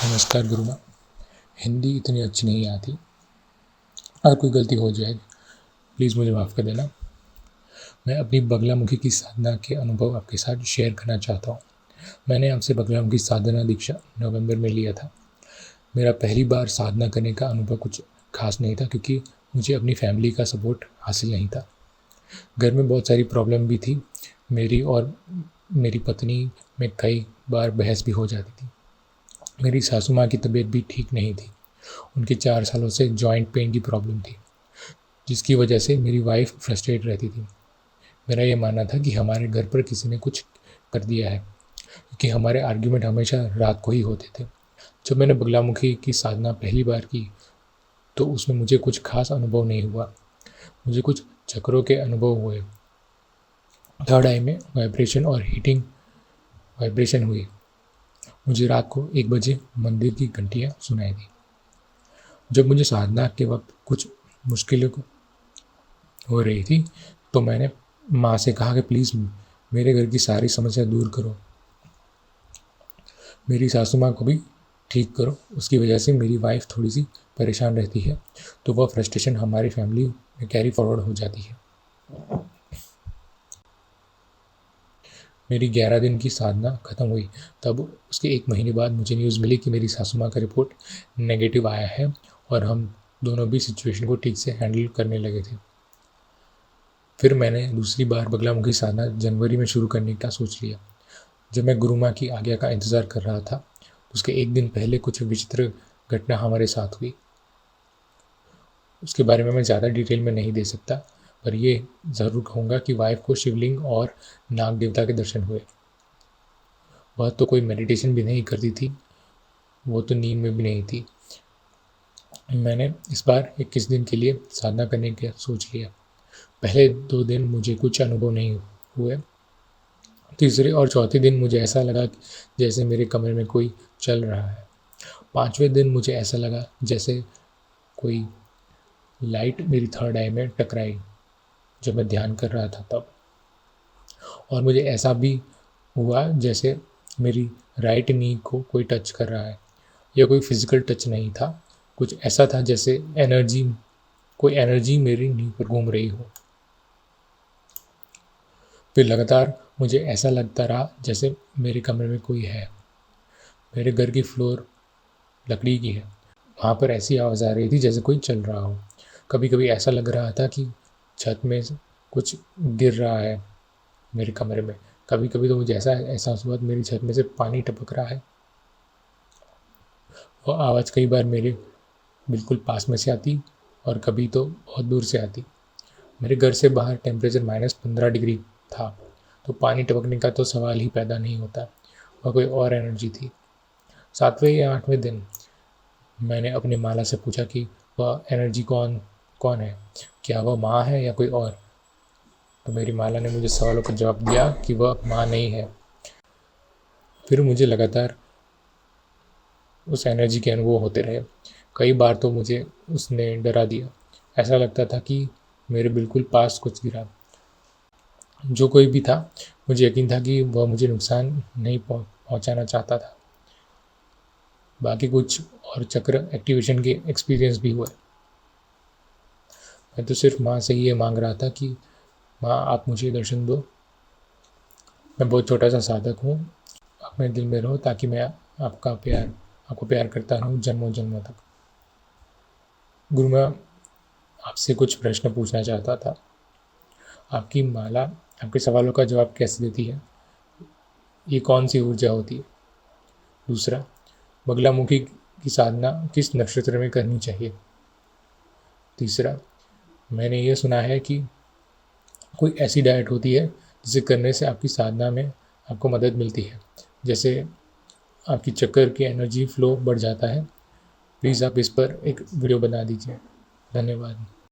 नमस्कार गुरुमा। हिंदी इतनी अच्छी नहीं आती, अगर कोई गलती हो जाए प्लीज़ मुझे माफ़ कर देना। मैं अपनी बगलामुखी की साधना के अनुभव आपके साथ शेयर करना चाहता हूँ। मैंने आपसे बगलामुखी साधना दीक्षा नवंबर में लिया था। मेरा पहली बार साधना करने का अनुभव कुछ खास नहीं था, क्योंकि मुझे अपनी फैमिली का सपोर्ट हासिल नहीं था। घर में बहुत सारी प्रॉब्लम भी थी। मेरी और मेरी पत्नी में कई बार बहस भी हो जाती थी। मेरी सासू माँ की तबीयत भी ठीक नहीं थी। उनकी 4 सालों से जॉइंट पेन की प्रॉब्लम थी, जिसकी वजह से मेरी वाइफ फ्रस्ट्रेट रहती थी। मेरा ये मानना था कि हमारे घर पर किसी ने कुछ कर दिया है, क्योंकि हमारे आर्ग्यूमेंट हमेशा रात को ही होते थे। जब मैंने बगलामुखी की साधना पहली बार की तो उसमें मुझे कुछ खास अनुभव नहीं हुआ। मुझे कुछ चक्रों के अनुभव हुए। थर्ड आई में वाइब्रेशन और हीटिंग वाइब्रेशन हुई। मुझे रात को 1 बजे मंदिर की घंटियाँ सुनाई दी। जब मुझे साधना के वक्त कुछ मुश्किलें हो रही थी तो मैंने माँ से कहा कि प्लीज़ मेरे घर की सारी समस्या दूर करो, मेरी सासू माँ को भी ठीक करो। उसकी वजह से मेरी वाइफ थोड़ी सी परेशान रहती है, तो वह फ्रस्ट्रेशन हमारी फैमिली में कैरी फॉरवर्ड हो जाती है। मेरी 11 दिन की साधना ख़त्म हुई, तब उसके 1 महीने बाद मुझे न्यूज़ मिली कि मेरी सासू माँ का रिपोर्ट नेगेटिव आया है और हम दोनों भी सिचुएशन को ठीक से हैंडल करने लगे थे। फिर मैंने दूसरी बार बगलामुखी साधना जनवरी में शुरू करने का सोच लिया। जब मैं गुरु माँ की आज्ञा का इंतज़ार कर रहा था, उसके 1 दिन पहले कुछ विचित्र घटना हमारे साथ हुई। उसके बारे में मैं ज़्यादा डिटेल में नहीं दे सकता, पर ये ज़रूर कहूँगा कि वाइफ को शिवलिंग और नाग देवता के दर्शन हुए। वह तो कोई मेडिटेशन भी नहीं करती थी, वो तो नींद में भी नहीं थी। मैंने इस बार 21 दिन के लिए साधना करने का सोच लिया। पहले 2 दिन मुझे कुछ अनुभव नहीं हुए। तीसरे और चौथे दिन मुझे ऐसा लगा जैसे मेरे कमरे में कोई चल रहा है। 5वें दिन मुझे ऐसा लगा जैसे कोई लाइट मेरी थर्ड आई में टकराई, जब मैं ध्यान कर रहा था तब। और मुझे ऐसा भी हुआ जैसे मेरी राइट नी को कोई टच कर रहा है। यह कोई फिजिकल टच नहीं था, कुछ ऐसा था जैसे कोई एनर्जी मेरी नी पर घूम रही हो। फिर लगातार मुझे ऐसा लगता रहा जैसे मेरे कमरे में कोई है। मेरे घर की फ्लोर लकड़ी की है, वहाँ पर ऐसी आवाज़ आ रही थी जैसे कोई चल रहा हो। कभी कभी ऐसा लग रहा था कि छत में से कुछ गिर रहा है मेरे कमरे में। कभी कभी तो मुझे ऐसा एहसास हुआ कि मेरी छत में से पानी टपक रहा है। वो आवाज़ कई बार मेरे बिल्कुल पास में से आती और कभी तो बहुत दूर से आती। मेरे घर से बाहर टेम्परेचर -15 डिग्री था, तो पानी टपकने का तो सवाल ही पैदा नहीं होता। वह कोई और एनर्जी थी। 7वें या 8वें दिन मैंने अपनी माला से पूछा कि वह एनर्जी कौन कौन है, क्या वह माँ है या कोई और। तो मेरी माला ने मुझे सवालों का जवाब दिया कि वह माँ नहीं है। फिर मुझे लगातार उस एनर्जी के अनुभव होते रहे। कई बार तो मुझे उसने डरा दिया। ऐसा लगता था कि मेरे बिल्कुल पास कुछ गिरा। जो कोई भी था, मुझे यकीन था कि वह मुझे नुकसान नहीं पहुंचाना चाहता था। बाकी कुछ और चक्र एक्टिवेशन के एक्सपीरियंस भी हुए। मैं तो सिर्फ माँ से ये मांग रहा था कि माँ आप मुझे दर्शन दो। मैं बहुत छोटा सा साधक हूँ, आप मेरे दिल में रहो ताकि मैं आपको प्यार करता रहूँ जन्मों जन्मों तक। गुरु मैं आपसे कुछ प्रश्न पूछना चाहता था। आपकी माला आपके सवालों का जवाब कैसे देती है? ये कौन सी ऊर्जा होती है? दूसरा, बगलामुखी की साधना किस नक्षत्र में करनी चाहिए? तीसरा, मैंने ये सुना है कि कोई ऐसी डाइट होती है जिसे करने से आपकी साधना में आपको मदद मिलती है, जैसे आपकी चक्कर की एनर्जी फ्लो बढ़ जाता है। प्लीज़ आप इस पर एक वीडियो बना दीजिए। धन्यवाद।